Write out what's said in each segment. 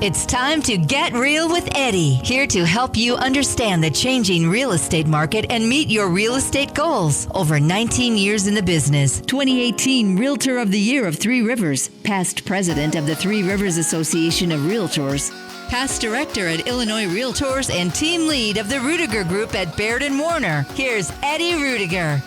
It's time to get real with Eddie, here to help you understand the changing real estate market and meet your real estate goals. Over 19 years in the business. 2018 Realtor of the Year of Three Rivers, past president of the Three Rivers Association of Realtors, past director at Illinois Realtors and team lead of the Ruettiger Group at Baird Warner. Here's Eddie Ruettiger.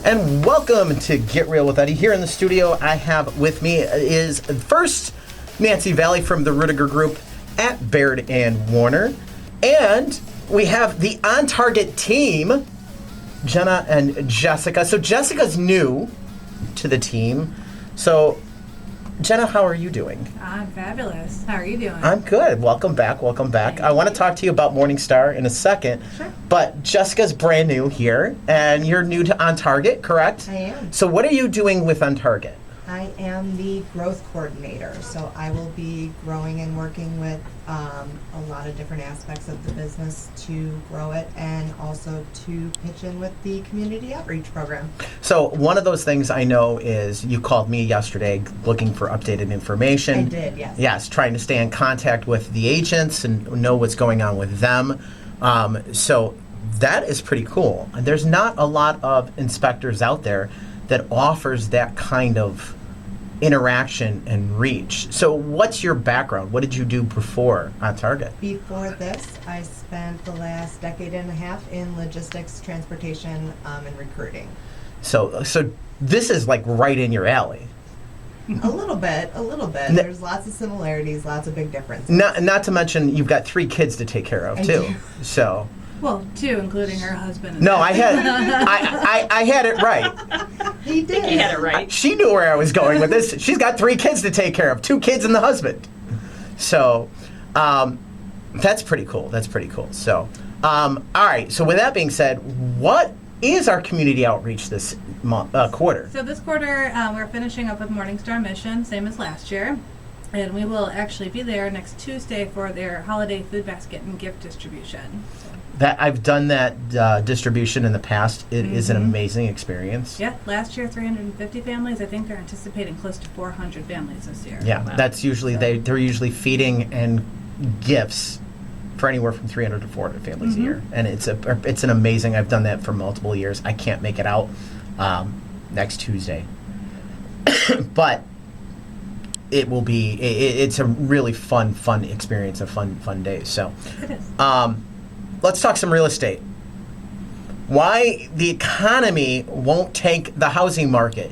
And welcome to Get Real with Eddie. Here in the studio, I have with me is first Nancy Vallee from the Ruettiger Group at Baird and Warner. And we have the On Target team, Jenna and Jessica. So Jessica's new to the team. So Jenna, how are you doing? I'm fabulous. How are you doing? I'm good. Welcome back. Welcome back. I want to talk to you about Morningstar in a second. Sure. But Jessica's brand new here, and you're new to On Target, correct? I am. So what are you doing with On Target? I am the growth coordinator, so I will be growing and working with a lot of different aspects of the business to grow it and also to pitch in with the community outreach program. So one of those things I know is you called me yesterday looking for updated information. I did, yes. Yes, trying to stay in contact with the agents and know what's going on with them. So that is pretty cool. There's not a lot of inspectors out there that offers that kind of interaction and reach. So what's your background? What did you do before On Target? Before this, I spent the last decade and a half in logistics, transportation, and recruiting. So this is like right in your alley. A little bit. There's lots of similarities, lots of big differences. Not to mention you've got 3 kids to take care of I too. do. So Well, 2, including her husband. no, I had I had it right. He did. You had it right. She knew where I was going with this. She's got 3 kids to take care of, 2 kids and the husband. So that's pretty cool. So all right. So with that being said, what is our community outreach this quarter? So this quarter, we're finishing up with Morningstar Mission, same as last year. And we will actually be there next Tuesday for their holiday food basket and gift distribution. That I've done that distribution in the past. It is an amazing experience. Yeah, last year 350 families. I think they're anticipating close to 400 families this year. Yeah, Wow. that's usually they're usually feeding and gifts for anywhere from 300 to 400 families a year, and it's an amazing. I've done that for multiple years. I can't make it out next Tuesday, but it will be. It's a really fun experience, a fun day. So, It is. let's talk some real estate. Why the economy won't take the housing market.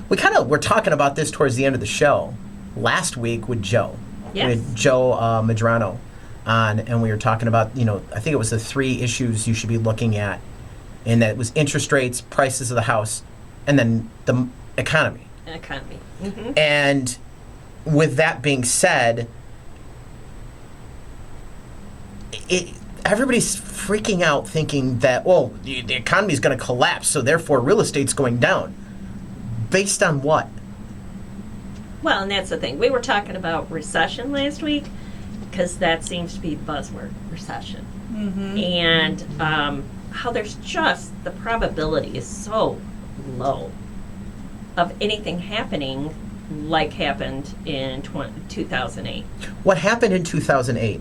We're talking about this towards the end of the show last week with Joe. Yes. With Joe Medrano on, and we were talking about, I think it was the 3 issues you should be looking at, and that it was interest rates, prices of the house, and then the economy. Economy. Mm-hmm. And with that being said, everybody's freaking out thinking that, the economy is going to collapse, so therefore real estate's going down. Based on what? Well, and that's the thing. We were talking about recession last week because that seems to be the buzzword, recession. Mm-hmm. And how there's just the probability is so low of anything happening like happened in 2008. What happened in 2008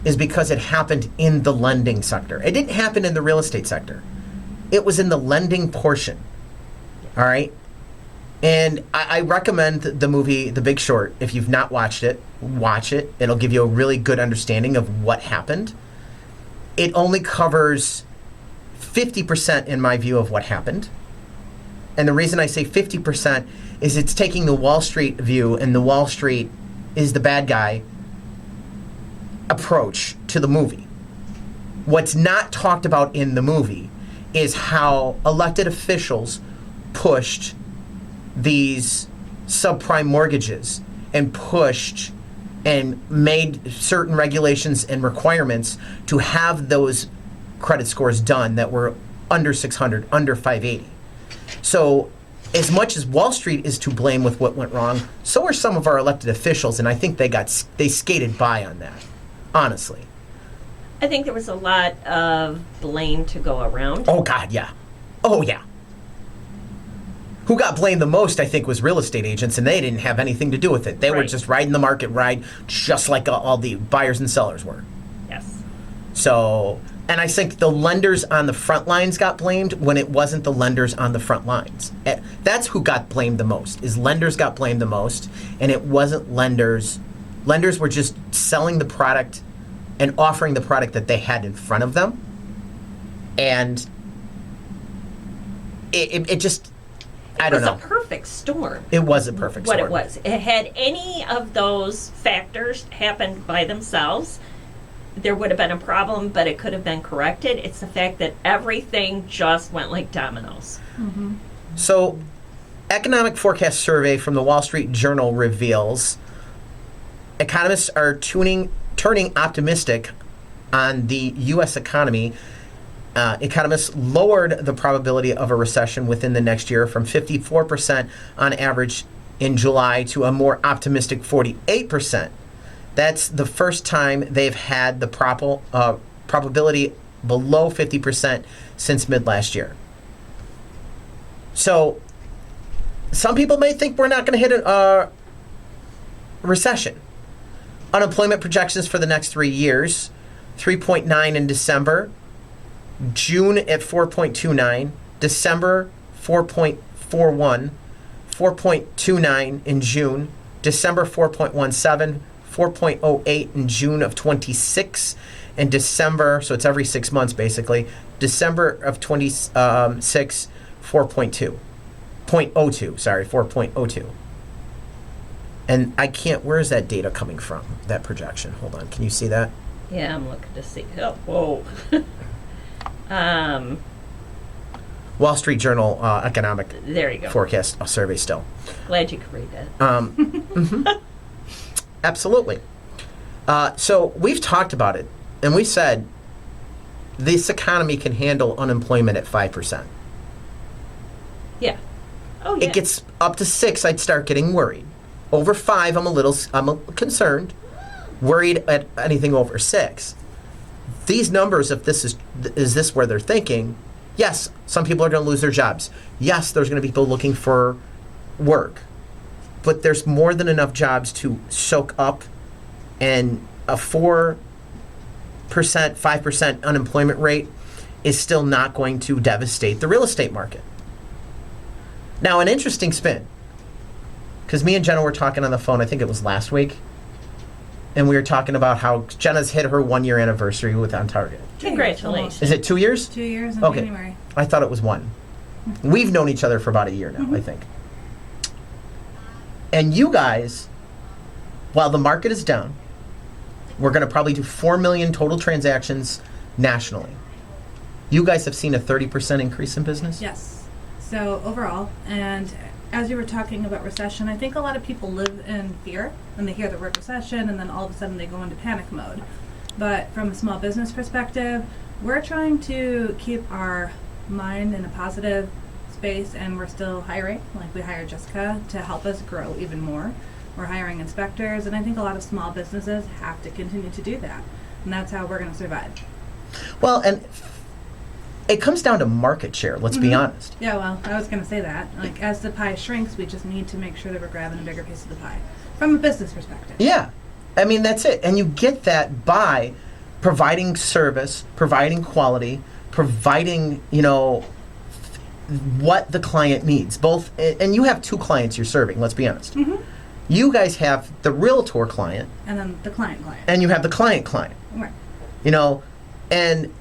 is because it happened in the lending sector. It didn't happen in the real estate sector. It was in the lending portion. All right? And I recommend the movie The Big Short. If you've not watched it, watch it. It'll give you a really good understanding of what happened. It only covers 50% in my view of what happened. And the reason I say 50% is it's taking the Wall Street view, and the Wall Street is the bad guy approach to the movie. What's not talked about in the movie is how elected officials pushed these subprime mortgages and pushed and made certain regulations and requirements to have those credit scores done that were under 600, under 580. So as much as Wall Street is to blame with what went wrong, so are some of our elected officials, and I think they skated by on that, honestly. I think there was a lot of blame to go around. Oh, God, yeah. Oh, yeah. Who got blamed the most, I think, was real estate agents, and they didn't have anything to do with it. They were Right. just riding the market ride, just like all the buyers and sellers were. Yes. So, and I think the lenders on the front lines got blamed when it wasn't the lenders on the front lines. That's who got blamed the most, is lenders got blamed the most, and it wasn't lenders. Lenders were just selling the product and offering the product that they had in front of them. And it just, I don't know. It was a perfect storm. It was a perfect What storm. it was. It had any of those factors happened by themselves, there would have been a problem, but it could have been corrected. It's the fact that everything just went like dominoes. So, economic forecast survey from the Wall Street Journal reveals economists are turning optimistic on the U.S. economy. Economists lowered the probability of a recession within the next year from 54% on average in July to a more optimistic 48%. That's the first time they've had the probability below 50% since mid last year. So, some people may think we're not going to hit a recession. Unemployment projections for the next 3 years, 3.9 in December, June at 4.29, December 4.41, 4.29 in June, December 4.17, 4.08 in June of 26, and December, so it's every 6 months basically, December of 26, 4.2. 4.02. And I can't, where is that data coming from, that projection? Hold on, can you see that? Yeah, I'm looking to see. Oh, whoa. Wall Street Journal economic There you go. forecast survey still. Glad you could read that. Absolutely. So we've talked about it, and we said this economy can handle unemployment at 5%. Yeah. Oh, yeah. It gets up to 6, I'd start getting worried. Over 5, I'm concerned. Worried at anything over 6. These numbers, if this is this where they're thinking, yes, some people are going to lose their jobs. Yes, there's going to be people looking for work. But there's more than enough jobs to soak up, and a 4%, 5% unemployment rate is still not going to devastate the real estate market. Now, an interesting spin, because me and Jenna were talking on the phone, I think it was last week, and we were talking about how Jenna's hit her 1-year anniversary with On Target. Congratulations. Is it 2 years? 2 years in Okay. January. I thought it was 1. We've known each other for about a year now, I think. And you guys, while the market is down, we're going to probably do 4 million total transactions nationally. You guys have seen a 30% increase in business? Yes. So overall, and as you were talking about recession, I think a lot of people live in fear when they hear the word recession, and then all of a sudden they go into panic mode. But from a small business perspective, we're trying to keep our mind in a positive space, and we're still hiring. Like, we hired Jessica to help us grow even more. We're hiring inspectors, and I think a lot of small businesses have to continue to do that. And that's how we're going to survive. Well, and it comes down to market share, let's be honest. Yeah, well, I was going to say that. Like, as the pie shrinks, we just need to make sure that we're grabbing a bigger piece of the pie from a business perspective. Yeah. I mean, that's it. And you get that by providing service, providing quality, providing, what the client needs. Both, and you have 2 clients you're serving, let's be honest. You guys have the realtor client, And then the client. and you have the client. Right. And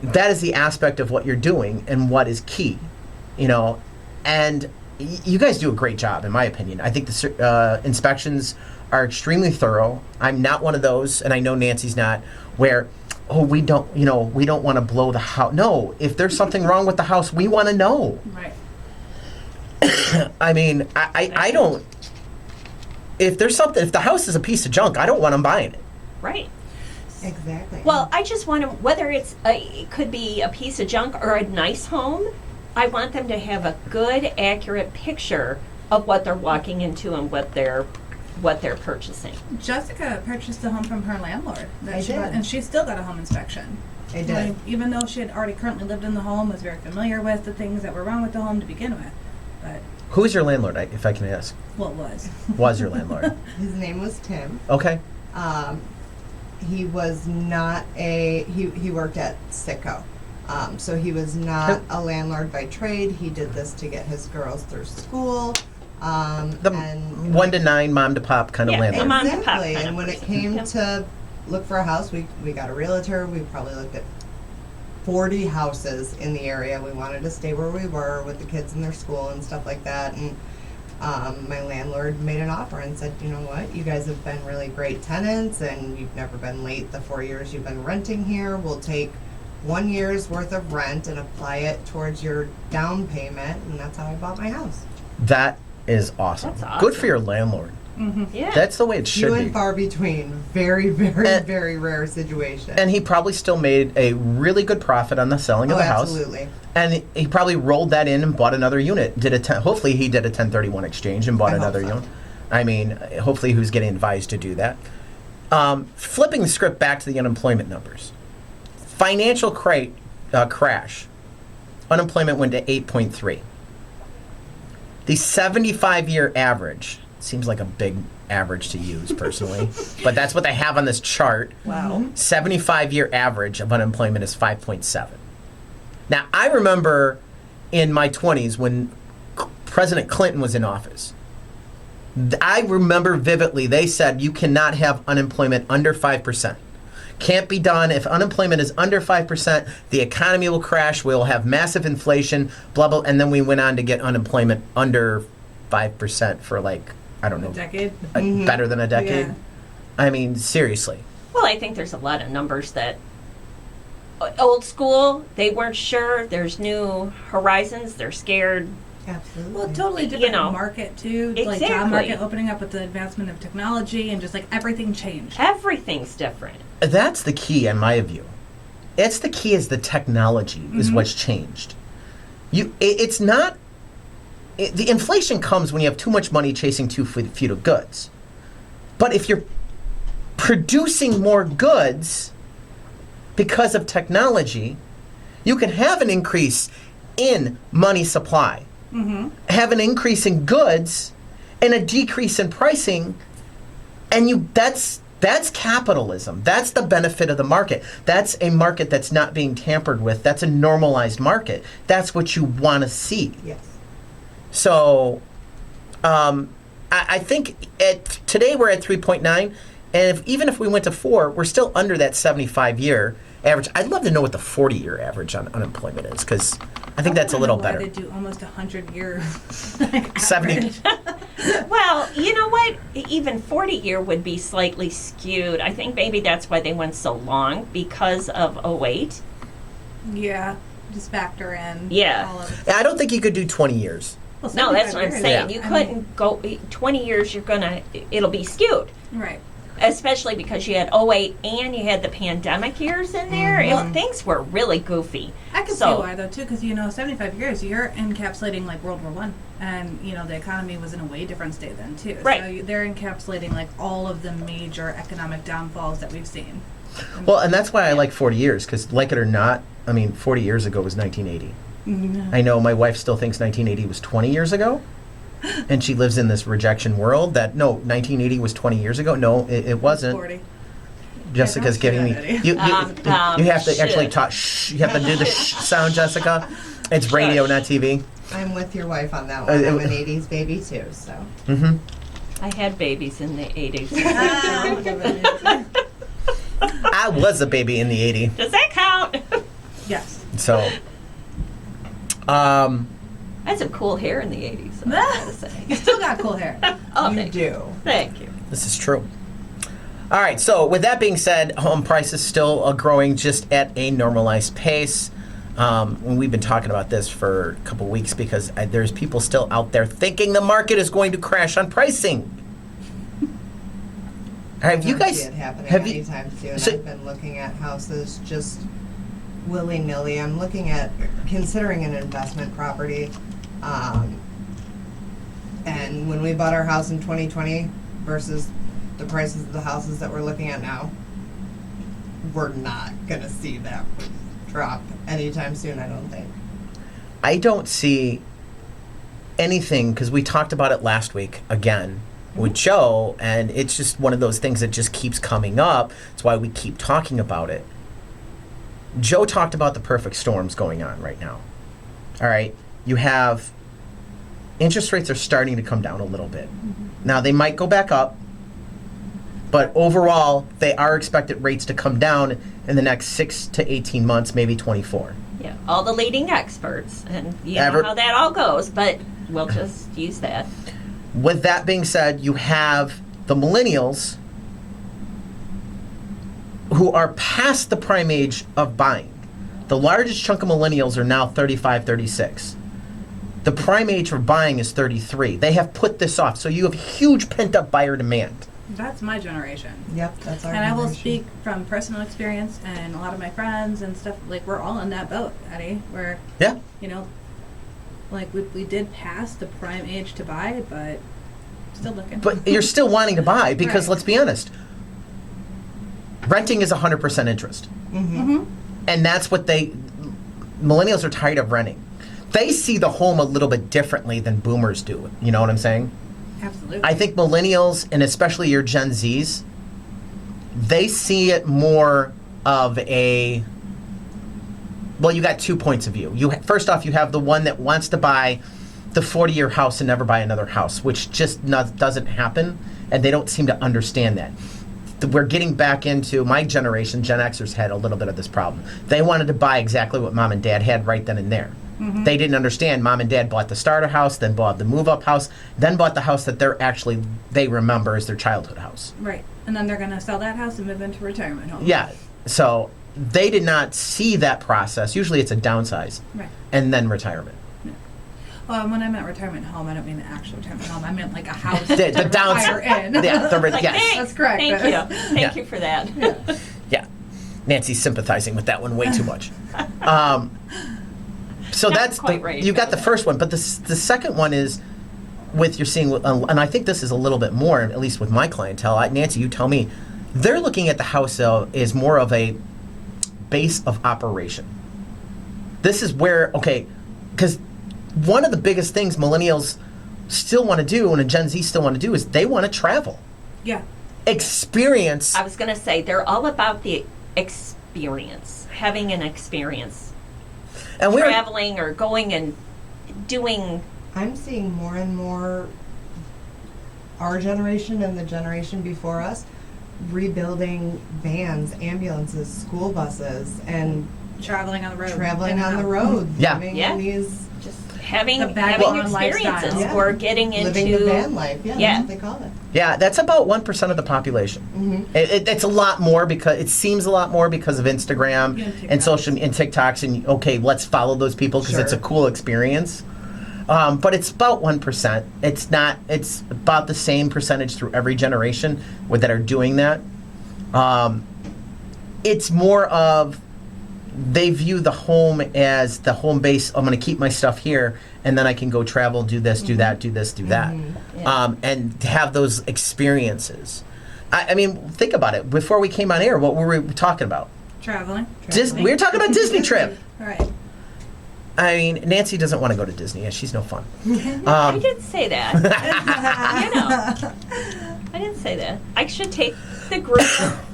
that is the aspect of what you're doing and what is key, and you guys do a great job, in my opinion. I think the inspections are extremely thorough. I'm not one of those, and I know Nancy's not, where, we don't want to blow the house. No, if there's something wrong with the house, we want to know. Right. I mean, I don't, if the house is a piece of junk, I don't want them buying it. Right. Exactly. Well, I just want to, whether it could be a piece of junk or a nice home, I want them to have a good, accurate picture of what they're walking into and what they're purchasing. Jessica purchased a home from her landlord. I did. And she still got a home inspection. I did. Like, even though she had already currently lived in the home, was very familiar with the things that were wrong with the home to begin with. But Who's your landlord, if I can ask? Well, it was. Was your landlord? His name was Tim. Okay. He was not he worked at Sitco. So he was not a landlord by trade. He did this to get his girls through school. The And 1 to 9 mom to pop kind of Yeah, landlord. mom to pop exactly. kind And of when it person. came Yep. to look for a house, we got a realtor. We probably looked at 40 houses in the area. We wanted to stay where we were with the kids in their school and stuff like that. And my landlord made an offer and said, you know what, you guys have been really great tenants and you've never been late the 4 years you've been renting here. We'll take 1 year's worth of rent and apply it towards your down payment. And that's how I bought my house. That is awesome. That's awesome. Good for your landlord. Yeah. That's the way it should Few be. and far between. Very, very, And- very rare situation. And he probably still made a really good profit on the selling of the house. Absolutely. And he probably rolled that in and bought another unit. Hopefully he did a 1031 exchange and bought I hope another so. unit. I mean, hopefully he was getting advised to do that. Flipping the script back to the unemployment numbers. Financial crash. Unemployment went to 8.3. The 75-year average seems like a big average to use personally, but that's what they have on this chart. Wow. 75-year average of unemployment is 5.7. Now, I remember in my 20s when President Clinton was in office. I remember vividly they said you cannot have unemployment under 5%. Can't be done. If unemployment is under 5%, the economy will crash. We'll have massive inflation, blah, blah. And then we went on to get unemployment under 5% for like, I don't know, A decade. better than a decade. Yeah. I mean, seriously. Well, I think there's a lot of numbers that old school, they weren't sure. There's new horizons. They're scared. Absolutely. Well, totally You different know. market too. Like Exactly. job market opening up with the advancement of technology and just like everything changed. Everything's different. That's the key, in my view. It's the key is the technology is what's changed. It's not. The inflation comes when you have too much money chasing too few of goods. But if you're producing more goods because of technology, you can have an increase in money supply, have an increase in goods, and a decrease in pricing, and that's capitalism. That's the benefit of the market. That's a market that's not being tampered with. That's a normalized market. That's what you want to see. Yes. So, I think today we're at 3.9, and even if we went to 4, we're still under that 75-year average. I'd love to know what the 40-year average on unemployment is, because I think that's a little better. They do almost 100 years. 70. Well, you know what? Even 40-year would be slightly skewed. I think maybe that's why they went so long, because of 08. Yeah, just factor in. Yeah. All of it. I don't think you could do 20 years. Well, No, that's 75 what I'm years. saying. Yeah. You I mean- couldn't go 20 years. It'll be skewed. Right. Especially because you had 08 and you had the pandemic years in there. Things were really goofy. I can So- see why though too, because 75 years you're encapsulating like World War One, and the economy was in a way different state then too. Right. So they're encapsulating like all of the major economic downfalls that we've seen. Well, and that's why I like 40 years, because like it or not, 40 years ago was 1980. I know my wife still thinks 1980 was 20 years ago, and she lives in this rejection world that, no, 1980 was 20 years ago. No, it wasn't. 40. Jessica's Yeah, giving me. don't say that, You have to actually shit. talk. Shh, you have to do the shh sound, Jessica. It's radio, not TV. I'm with your wife on that one. I'm an 80s baby too, so. I had babies in the 80s. I was a baby in the 80s. Does that count? Yes. So, I had some cool hair in the 80s. I gotta say. You still got cool hair. Oh, You thank do. Thank you. this is true. All right, so with that being said, home prices still are growing just at a normalized pace. And we've been talking about this for a couple weeks because there's people still out there thinking the market is going to crash on pricing. Have you I don't guys? see it happening Have you? anytime soon. so- I've been looking at houses just willy-nilly. I'm looking at considering an investment property. And when we bought our house in 2020 versus the prices of the houses that we're looking at now, we're not going to see that drop anytime soon, I don't think. I don't see anything, because we talked about it last week again with Joe, and it's just one of those things that just keeps coming up. That's why we keep talking about it. Joe talked about the perfect storms going on right now. All right, you have interest rates are starting to come down a little bit. Now they might go back up, but overall they are expected rates to come down in the next 6 to 18 months, maybe 24. Yeah, all the leading experts, and you know how that all goes, but we'll just use that. With that being said, you have the millennials who are past the prime age of buying. The largest chunk of millennials are now 35, 36. The prime age for buying is 33. They have put this off. So you have huge pent-up buyer demand. That's my generation. Yep, that's our And I will generation. speak from personal experience, and a lot of my friends and stuff, like, we're all in that boat, Eddie, where, Yeah. you know, like, we did pass the prime age to buy, but still looking. But you're still wanting to buy because, Right. let's be honest, renting is 100% interest. Mm-hmm. And that's what millennials are tired of renting. They see the home a little bit differently than boomers do. You know what I'm saying? Absolutely. I think millennials, and especially your Gen Zs, they see it more of a, well, you got 2 points of view. First off, you have the one that wants to buy the 40-year house and never buy another house, which just doesn't happen, and they don't seem to understand that. We're getting back into my generation. Gen Xers had a little bit of this problem. They wanted to buy exactly what mom and dad had right then and there. Mm-hmm. They didn't understand. Mom and dad bought the starter house, then bought the move-up house, then bought the house that they remember as their childhood house. Right. And then they're going to sell that house and move into retirement home. Yeah. So they did not see that process. Usually it's a downsize Right. and then retirement. Well, when I meant retirement home, I don't mean the actual retirement home. I meant like a house The to downside. retire in. Yeah, Like, yes. thanks, That's correct. Thank you. Thank Yeah. you for that. Yeah. Nancy's sympathizing with that one way too much. So that's quite right. you got the first one, but the second one is with you're seeing, and I think this is a little bit more, at least with my clientele. Nancy, you tell me, they're looking at the house as more of a base of operation. This is where, okay, because one of the biggest things millennials still want to do and a Gen Z still want to do is they want to travel. Yeah. Experience. I was going to say, they're all about the experience, having an experience. And Traveling or going and doing. I'm seeing more and more our generation and the generation before us rebuilding vans, ambulances, school buses, and Traveling on the road. traveling In and on the out. road. Yeah. Living Yeah. in these, Just having The vagabond experiences lifestyle. Yeah. or getting into living the van life. Yeah, Yeah. that's what they call it. Yeah, that's about 1% of the population. Mm-hmm. It's a lot more because it seems a lot more because of Instagram Yeah, and TikToks. social and TikToks and okay, let's follow those people because it's a Sure. cool experience. But it's about 1%. It's not. It's about the same percentage through every generation that are doing that. It's more of they view the home as the home base. I'm going to keep my stuff here, and then I can go travel, do this, do that, do this, do that, Yeah. and have those experiences. I mean, think about it. Before we came on air, what were we talking about? Traveling. We were talking about Disney trip. All right. I mean, Nancy doesn't want to go to Disney. Yeah, she's no fun. I didn't say that. You know, I didn't say that. I should take the group,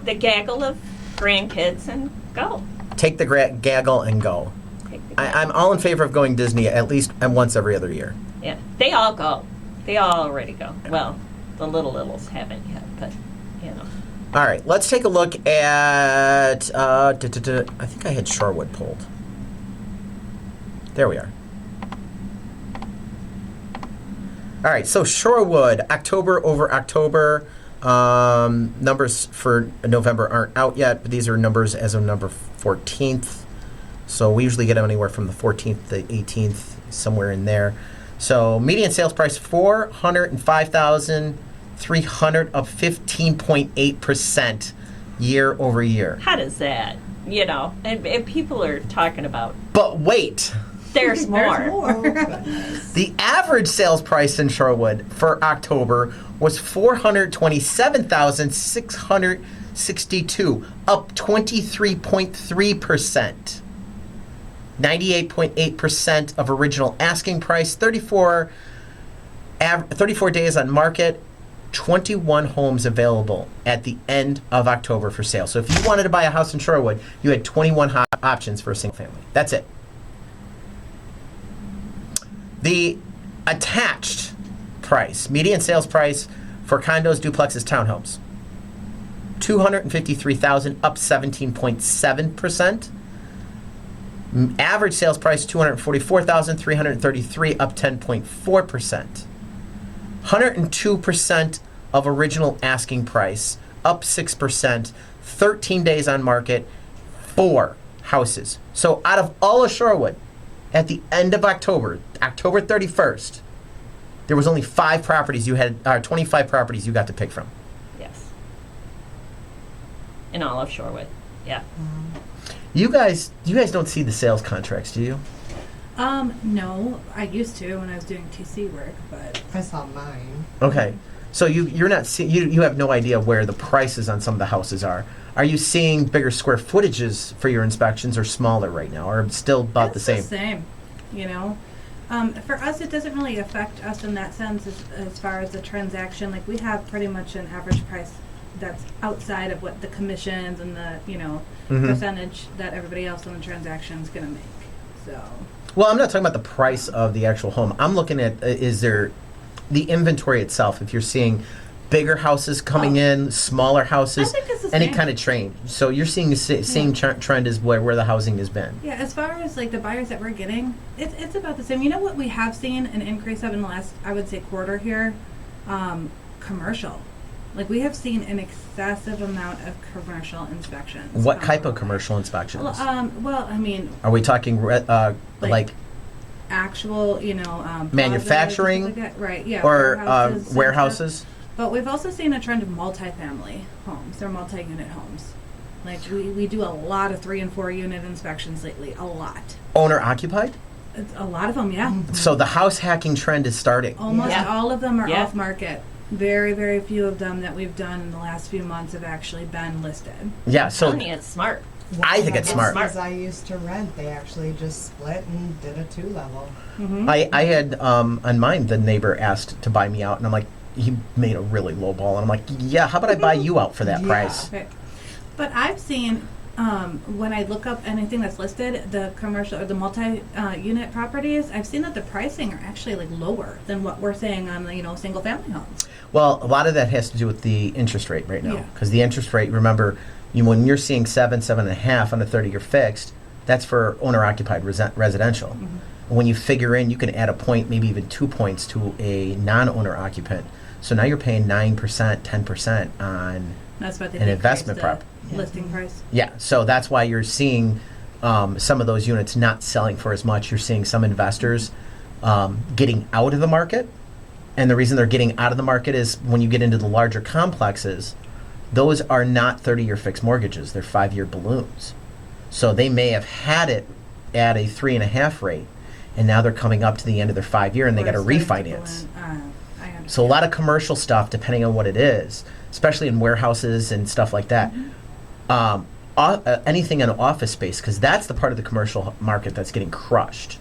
the gaggle of grandkids, and go. Take the gaggle and go. Take the I'm all in favor of going Disney at least once every other year. Yeah, they all go. They all already go. Well, the littles haven't yet, but you know. All right, let's take a look at. I think I had Shorewood pulled. There we are. All right, so Shorewood, October over October. Numbers for November aren't out yet, but these are numbers as of November 14th. So we usually get them anywhere from the 14th to 18th, somewhere in there. So median sales price $405,300, up 15.8% year over year. How does that? You know, and people are talking about But wait. there's more. There's more. Oh, goodness. The average sales price in Shorewood for October was $427,662, up 23.3%. 98.8% of original asking price, 34 34 days on market, 21 homes available at the end of October for sale. So if you wanted to buy a house in Shorewood, you had 21 options for a single family. That's it. The attached price, median sales price for condos, duplexes, townhomes, $253,000, up 17.7%. Average sales price $244,333, up 10.4%. 102% of original asking price, up 6%. 13 days on market, 4 houses. So out of all of Shorewood, at the end of October, October 31st, there was only 5 properties you had, 25 properties you got to pick from. Yes. In all of Shorewood. Yeah. You guys don't see the sales contracts, do you? No, I used to when I was doing TC work, but I saw mine. Okay, so you're not you have no idea where the prices on some of the houses are. Are you seeing bigger square footages for your inspections, or smaller right now, or still about the it's same? the same, you know. For us, it doesn't really affect us in that sense as far as the transaction. Like, we have pretty much an average price that's outside of what the commissions and the, percentage that everybody else on the transaction is going to make. So. Well, I'm not talking about the price of the actual home. I'm looking at is there the inventory itself. If you're seeing bigger houses coming in, smaller houses, I think it's the any same. kind of trend. So you're seeing the same trend as where the housing has been. Yeah, as far as like the buyers that we're getting, it's about the same. You know what we have seen an increase of in the last, I would say, quarter here? Commercial. Like, we have seen an excessive amount of commercial inspections. What type of commercial inspections? Well, I mean, Are we talking like actual, manufacturing, plazas, like that. Right? Yeah. or and stuff. warehouses? But we've also seen a trend of multifamily homes. They're multi-unit homes. Like, we do a lot of 3 and 4 unit inspections lately. A lot. Owner occupied? A lot of them, yeah. So the house hacking trend is starting. Almost all of them are Yeah. off market. Very, very few of them that we've done in the last few months have actually been listed. Yeah, so Tony, it's smart. I think it's smart. Because I used to rent, they actually just split and did a 2-level. I had on mine, the neighbor asked to buy me out, and I'm like, he made a really low ball, and I'm like, yeah, how about I buy you out for that Yeah. price? Okay. But I've seen, when I look up anything that's listed, the commercial or the multi-unit properties, I've seen that the pricing are actually like lower than what we're saying on the, single-family homes. Well, a lot of that has to do with the interest rate right now, Yeah. because the interest rate, remember, when you're seeing 7.5 on a 30-year fixed, that's for owner-occupied residential. When you figure in, you can add a point, maybe even 2 points to a non-owner occupant. So now you're paying 9%, 10% on That's what they an decrease investment the prop. listing price. Yeah, so that's why you're seeing some of those units not selling for as much. You're seeing some investors getting out of the market. And the reason they're getting out of the market is when you get into the larger complexes, those are not 30-year fixed mortgages. They're 5-year balloons. So they may have had it at a 3.5 rate, and now they're coming up to the end of their 5-year and they got to Or it's starting refinance. I understand. So a lot of commercial stuff, depending on what it is, especially in warehouses and stuff like that. Anything in office space, because that's the part of the commercial market that's getting crushed.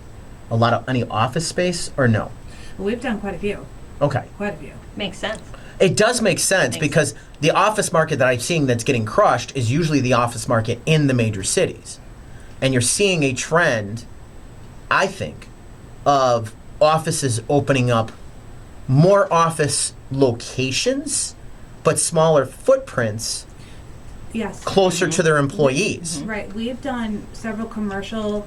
A lot of any office space, or no? We've done quite a few. Okay. Quite a few. Makes sense. It does make sense Makes because the office market that I'm seeing that's getting crushed is usually the office market in the major cities. And you're seeing a trend, I think, of offices opening up more office locations, but smaller footprints Yes. closer to their employees. Right. We've done several commercial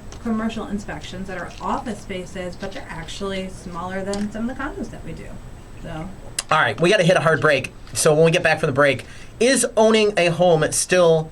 inspections that are office spaces, but they're actually smaller than some of the condos that we do. So. All right, we got to hit a hard break. So when we get back from the break, is owning a home still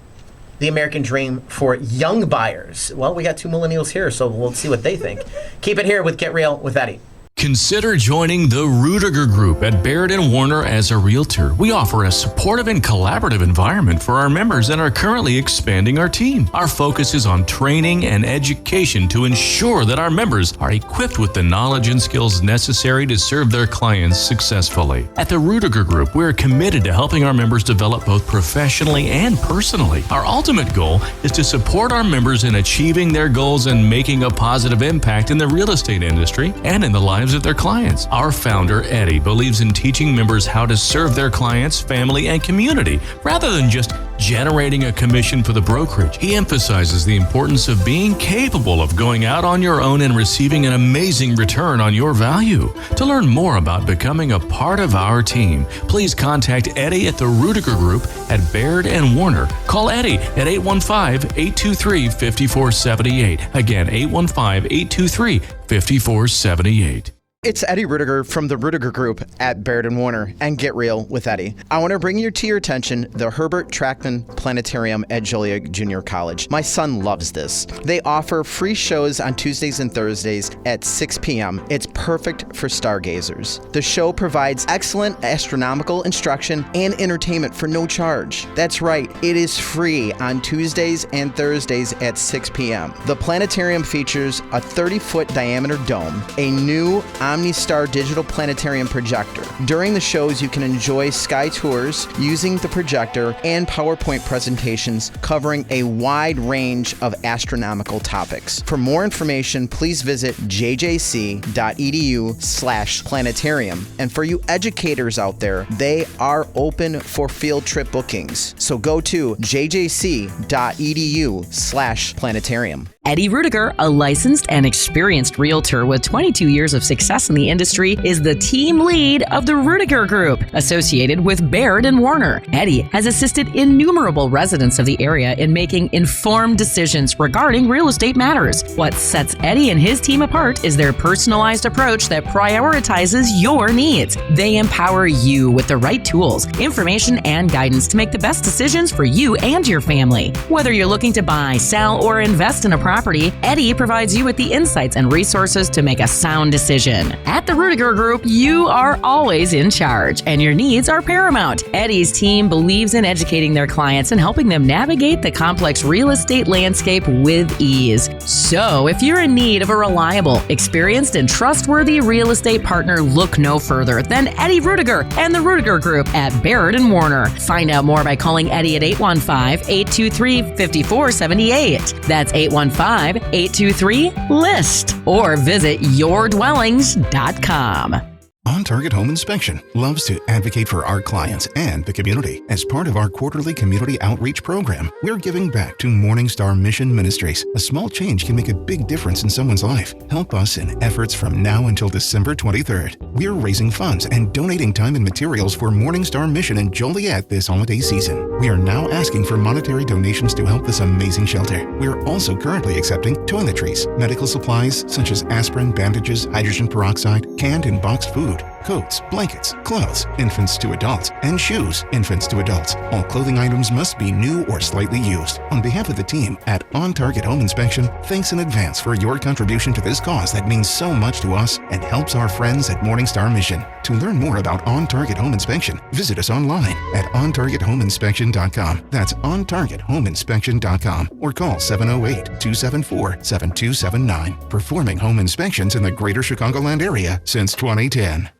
the American dream for young buyers? Well, we got 2 millennials here, so we'll see what they think. Keep it here with Get Real with Eddie. Consider joining the Ruettiger Group at Baird Warner as a realtor. We offer a supportive and collaborative environment for our members and are currently expanding our team. Our focus is on training and education to ensure that our members are equipped with the knowledge and skills necessary to serve their clients successfully. At the Ruettiger Group, we are committed to helping our members develop both professionally and personally. Our ultimate goal is to support our members in achieving their goals and making a positive impact in the real estate industry and in the lives lives of their clients. Our founder, Eddie, believes in teaching members how to serve their clients, family, and community rather than just generating a commission for the brokerage. He emphasizes the importance of being capable of going out on your own and receiving an amazing return on your value. To learn more about becoming a part of our team, please contact Eddie at the Ruettiger Group at Baird and Warner. Call Eddie at 815-823-5478. Again, 815-823-5478. It's Eddie Ruettiger from the Ruettiger Group at Baird Warner and Get Real with Eddie. I want to bring to your attention the Herbert Trackman Planetarium at Joliet Junior College. My son loves this. They offer free shows on Tuesdays and Thursdays at 6 p.m. It's perfect for stargazers. The show provides excellent astronomical instruction and entertainment for no charge. That's right, it is free on Tuesdays and Thursdays at 6 p.m. The planetarium features a 30-foot diameter dome, a new OmniStar digital planetarium projector. During the shows, you can enjoy sky tours using the projector and PowerPoint presentations covering a wide range of astronomical topics. For more information, please visit jjc.edu/planetarium. And for you educators out there, they are open for field trip bookings. So go to jjc.edu/planetarium. Eddie Ruettiger, a licensed and experienced realtor with 22 years of success in the industry, is the team lead of the Ruettiger Group, associated with Baird and Warner. Eddie has assisted innumerable residents of the area in making informed decisions regarding real estate matters. What sets Eddie and his team apart is their personalized approach that prioritizes your needs. They empower you with the right tools, information, and guidance to make the best decisions for you and your family. Whether you're looking to buy, sell, or invest in a property, Eddie provides you with the insights and resources to make a sound decision. At the Ruettiger Group, you are always in charge, and your needs are paramount. Eddie's team believes in educating their clients and helping them navigate the complex real estate landscape with ease. So, if you're in need of a reliable, experienced, and trustworthy real estate partner, look no further than Eddie Ruettiger and the Ruettiger Group at Baird and Warner. Find out more by calling Eddie at 815-823-5478. That's 815-823-LIST, or visit yourdwellings.com. On Target Home Inspection loves to advocate for our clients and the community. As part of our quarterly community outreach program, we're giving back to Morningstar Mission Ministries. A small change can make a big difference in someone's life. Help us in efforts from now until December 23rd. We're raising funds and donating time and materials for Morningstar Mission in Joliet this holiday season. We are now asking for monetary donations to help this amazing shelter. We are also currently accepting toiletries, medical supplies such as aspirin, bandages, hydrogen peroxide, canned and boxed food, coats, blankets, clothes, infants to adults, and shoes, infants to adults. All clothing items must be new or slightly used. On behalf of the team at On Target Home Inspection, thanks in advance for your contribution to this cause that means so much to us and helps our friends at Morningstar Mission. To learn more about On Target Home Inspection, visit us online at ontargethomeinspection.com. That's ontargethomeinspection.com, or call 708-274-7279. Performing home inspections in the greater Chicagoland area since 2010.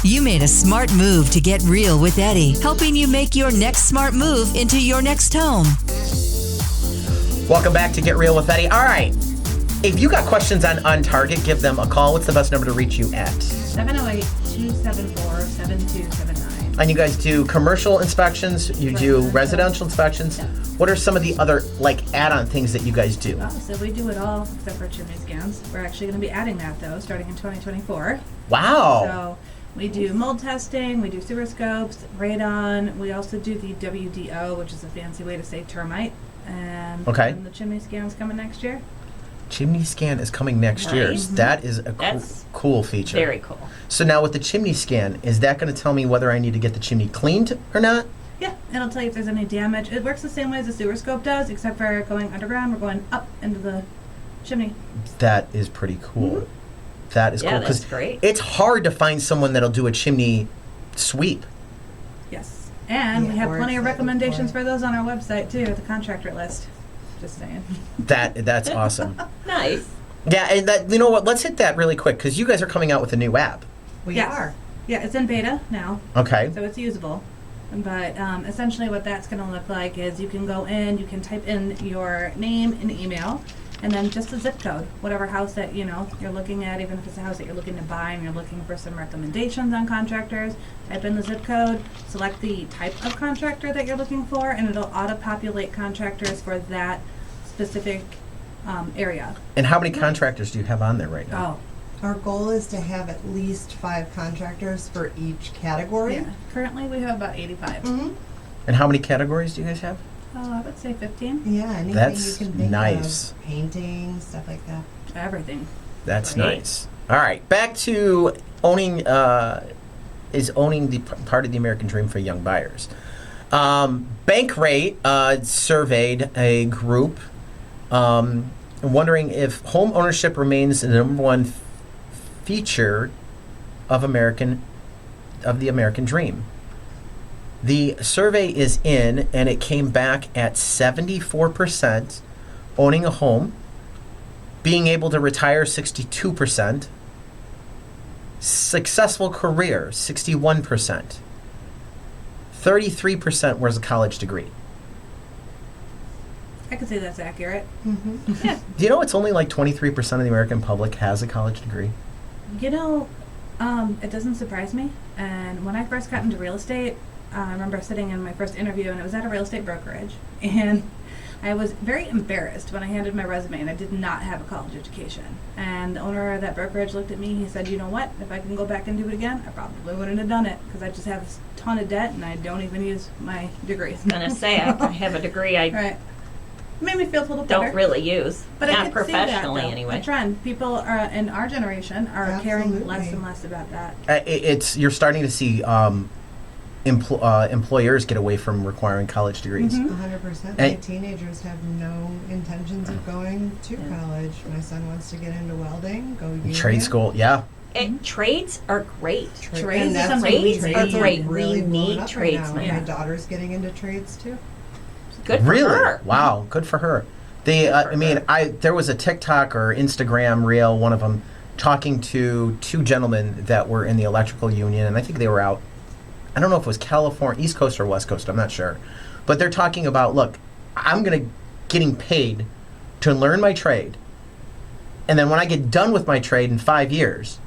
You made a smart move to get real with Eddie, helping you make your next smart move into your next home. Welcome back to Get Real with Eddie. All right. If you got questions on Target, give them a call. What's the best number to reach you at? 708-274-7279. And you guys do commercial inspections, you do residential inspections. Yeah. What are some of the other add-on things that you guys do? Oh, so we do it all except for chimney scans. We're actually going to be adding that though, starting in 2024. Wow. So we do mold testing, we do sewer scopes, radon. We also do the WDO, which is a fancy way to say termite. And then the chimney scan's coming next year. Chimney scan is coming next year. Nice. That is a cool feature. Very cool. So now with the chimney scan, is that going to tell me whether I need to get the chimney cleaned or not? Yeah, it'll tell you if there's any damage. It works the same way as a sewer scope does, except for going underground. We're going up into the chimney. That is pretty cool. Mm-hmm. That is cool. Yeah, that's great. It's hard to find someone that'll do a chimney sweep. Yes. And Yeah, we have we're plenty of excited recommendations for it. for those on our website, too, the contractor list. Just saying. That's awesome. Nice. Yeah, and you know what? Let's hit that really quick because you guys are coming out with a new app. We are. Yeah, it's in beta now. Okay. So it's usable. But essentially what that's going to look like is you can go in, you can type in your name and email, And then just the zip code, whatever house that, you know, you're looking at, even if it's a house that you're looking to buy and you're looking for some recommendations on contractors, type in the zip code, select the type of contractor that you're looking for, and it'll auto-populate contractors for that specific area. And how many contractors do you have on there right now? Oh, Our goal is to have at least 5 contractors for each category. yeah. Currently, we have about 85. Mm-hmm. And how many categories do you guys have? Oh, I would say 15. Yeah, anything That's you can think nice. of. Painting, stuff like that. Everything. That's Great. nice. All right, back to owning the part of the American dream for young buyers. Bankrate surveyed a group wondering if home ownership remains the number one feature of the American dream. The survey is in, and it came back at 74% owning a home, being able to retire 62%, successful career 61%, 33% was a college degree. I could say that's accurate. Mm-hmm. Yeah. Do you know it's only like 23% of the American public has a college degree? You know, it doesn't surprise me. And when I first got into real estate, I remember sitting in my first interview, and it was at a real estate brokerage. And I was very embarrassed when I handed my resume, and I did not have a college education. And the owner of that brokerage looked at me. He said, "You know what? If I can go back and do it again, I probably wouldn't have done it because I just have a ton of debt, and I don't even use my degrees." Gonna say I have a degree I Right. It made me feel a little better. don't really use, But I not could see that, professionally though. anyway. A trend. People are in our generation are caring less Absolutely. and less about that. You're starting to see employers get away from requiring college degrees. Mhm. 100%. And- My teenagers have no intentions of going to college. My son wants to get into welding, go union. Trade school, yeah. Trades are great. Trades And is that's something Trades we are need. great. really We blowing need up right trades now. now. My daughter's getting into trades too. Good for Really? her. Wow, good for her. There was a TikTok or Instagram reel, one of them, talking to 2 gentlemen that were in the electrical union, and I think they were out, I don't know if it was California, East Coast or West Coast, I'm not sure. But they're talking about, look, I'm getting paid to learn my trade, and then when I get done with my trade in 5 years,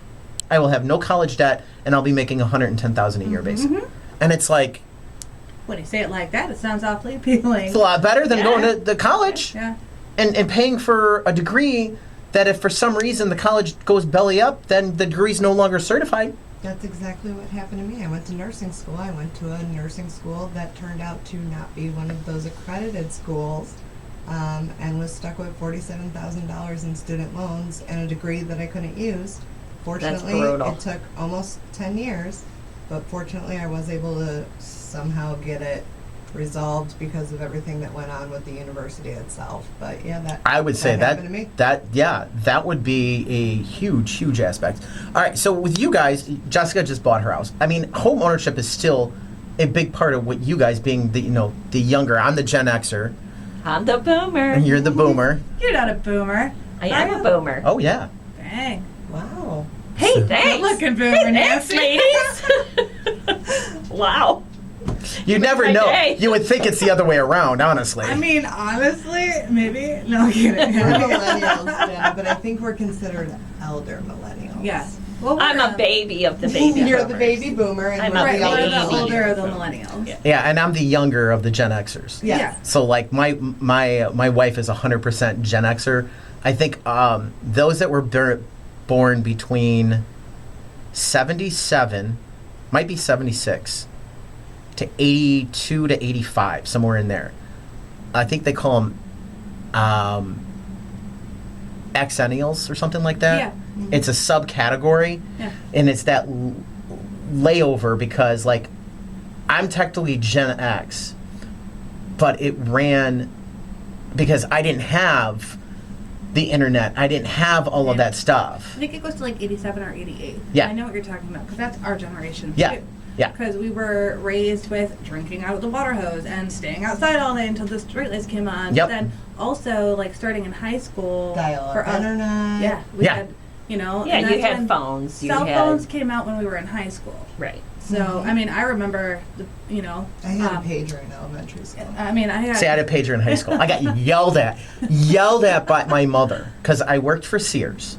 I will have no college debt, and I'll be making $110,000 a year, basically. And it's like, When you say it like that, it sounds awfully appealing. it's a lot better than Yeah. going to the college. Yeah. And paying for a degree that if for some reason the college goes belly up, then the degree's no longer certified. That's exactly what happened to me. I went to nursing school. I went to a nursing school that turned out to not be one of those accredited schools, and was stuck with $47,000 in student loans and a degree that I couldn't use. Fortunately, brutal. it took almost 10 years, but fortunately I was able to somehow get it resolved because of everything that went on with the university itself. But yeah, that I would say happened to me. that would be a huge aspect. All right, so with you guys, Jessica just bought her house. I mean, home ownership is still a big part of what you guys being the younger. I'm the Gen Xer, I'm the boomer. and you're the boomer. You're not a boomer. I am a boomer. Oh yeah. Dang. Wow. Hey, thanks. Good looking boomer, Thanks, Nancy. ladies. Wow. You never my know. day. You would think it's the other way around, honestly. I mean, honestly, maybe. No, I'm kidding. We're millennials, Jen, but I think we're considered elder millennials. Yes. Well, I'm a baby of the baby You're boomers. the baby boomer, and I'm we're a Right, the we're elder the baby. older of the millennials. millennials. Yeah. Yeah, and I'm the younger of the Gen Xers. Yes. So like my wife is 100% Gen Xer. I think those that were born between 77, might be 76, to 82 to 85, somewhere in there. I think they call them Xennials or something like that. Yeah. It's a subcategory, Yeah. and it's that layover because like I'm technically Gen X, but it ran because I didn't have the internet. I didn't have all of Yeah. that stuff. I think it goes to like 87 or 88. Yeah. I know what you're talking about because that's our generation Yeah. too. Yeah. Because we were raised with drinking out of the water hose and staying outside all day until the streetlights came on. Yep. But then also like starting in high school Dial-up for us. internet. Yeah. We Yeah. had, and Yeah, you that's had when phones. You Cell had, phones came out when we were in high school. Right. So, I mean, I remember, I had a pager in elementary school. I mean, I had... See, I had a pager in high school. I got yelled at by my mother because I worked for Sears.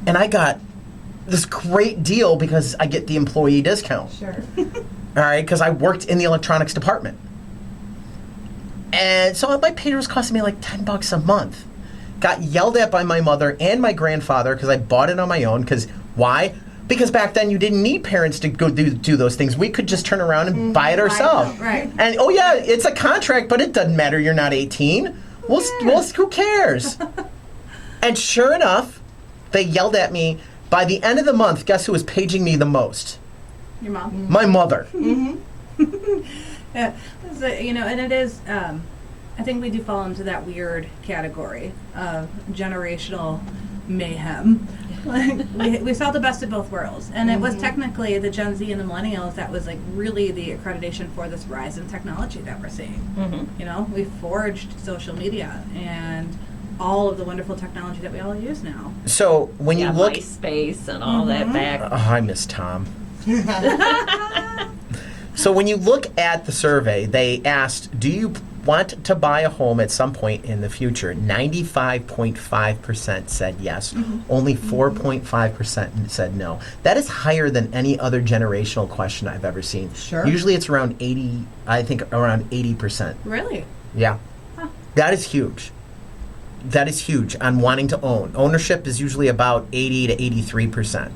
And I got this great deal because I get the employee discount. Sure. All right, because I worked in the electronics department. And so my pager was costing me like $10 a month. Got yelled at by my mother and my grandfather because I bought it on my own. Because why? Because back then you didn't need parents to go do those things. We could just turn around and buy it ourselves. Right. And oh yeah, it's a contract, but it doesn't matter. You're not 18. Who cares? And sure enough, they yelled at me. By the end of the month, guess who was paging me the most? Your mom. My mother. Yeah. So, and it is, I think we do fall into that weird category of generational mayhem. Like, we saw the best of both worlds. And it was technically the Gen Z and the millennials that was like really the accreditation for this rise in technology that we're seeing. We forged social media and all of the wonderful technology that we all use now. So when you look... MySpace and all that back. Oh, I miss Tom. So when you look at the survey, they asked, do you want to buy a home at some point in the future? 95.5% said yes. Only 4.5% said no. That is higher than any other generational question I've ever seen. Sure. Usually it's around 80, I think around 80%. Really? Yeah. Huh. That is huge. That is huge on wanting to own. Ownership is usually about 80 to 83%.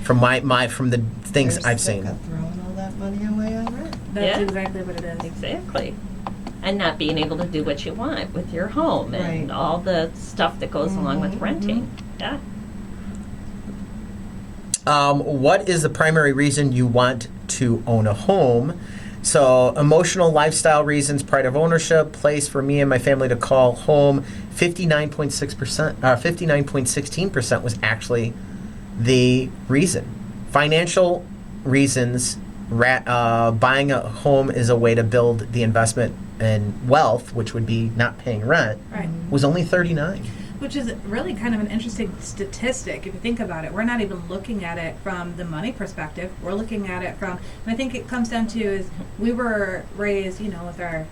From from the things They're I've sick seen. of throwing all that money away on rent. That's Yeah. exactly what it is. Exactly. And not being able to do what you want with your home and Right. all the stuff that goes along with renting. Yeah. What is the primary reason you want to own a home? So, emotional lifestyle reasons, pride of ownership, place for me and my family to call home. 59.16% was actually the reason. Financial reasons, buying a home is a way to build the investment and wealth, which would be not paying rent, Right. was only 39. Which is really kind of an interesting statistic if you think about it. We're not even looking at it from the money perspective. We're looking at it from, and I think it comes down to is we were raised, with our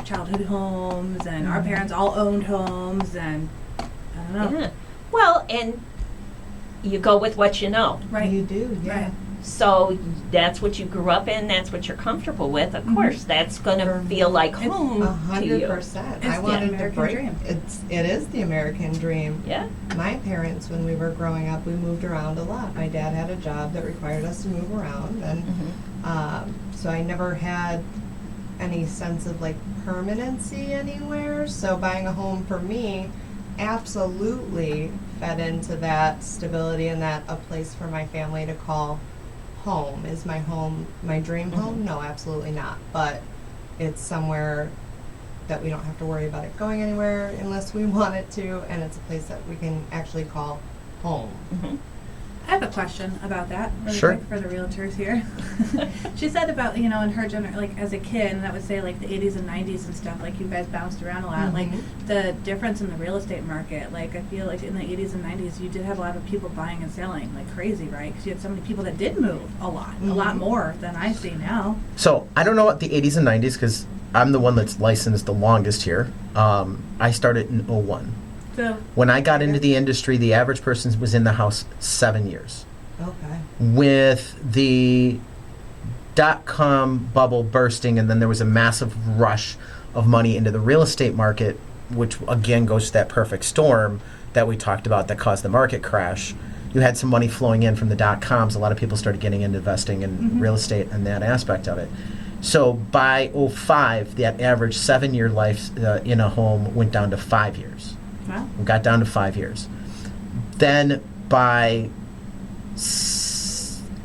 childhood homes and our parents all owned homes and I don't know. Yeah. Well, and you go with what you know. Right. You do, yeah. Right. So that's what you grew up in. That's what you're comfortable with. Of course, that's going to feel like home to you. 100%. It's I the wanted to American break. dream. It is the American dream. Yeah. My parents, when we were growing up, we moved around a lot. My dad had a job that required us to move around, and so I never had any sense of like permanency anywhere. So buying a home for me absolutely fed into that stability and that a place for my family to call home. Is my home my dream home? No, absolutely not. But it's somewhere that we don't have to worry about it going anywhere unless we want it to, and it's a place that we can actually call home. I have a question about that really Sure. quick for the realtors here. She said about, in her like as a kid, and that would say like the 80s and 90s and stuff, like you guys bounced around a lot, like the difference in the real estate market, like I feel like in the 80s and 90s you did have a lot of people buying and selling like crazy, right? Because you had so many people that did move a lot more than I see now. So I don't know what the 80s and 90s, because I'm the one that's licensed the longest here. I started in 01. So When I got into the industry, the average person was in the house 7 years. Okay. With the dot-com bubble bursting, and then there was a massive rush of money into the real estate market, which again goes to that perfect storm that we talked about that caused the market crash. You had some money flowing in from the dot-coms. A lot of people started getting into investing in real estate and that aspect of it. So by 05, that average 7-year life in a home went down to 5 years. wow. We got down to 5 years. Then by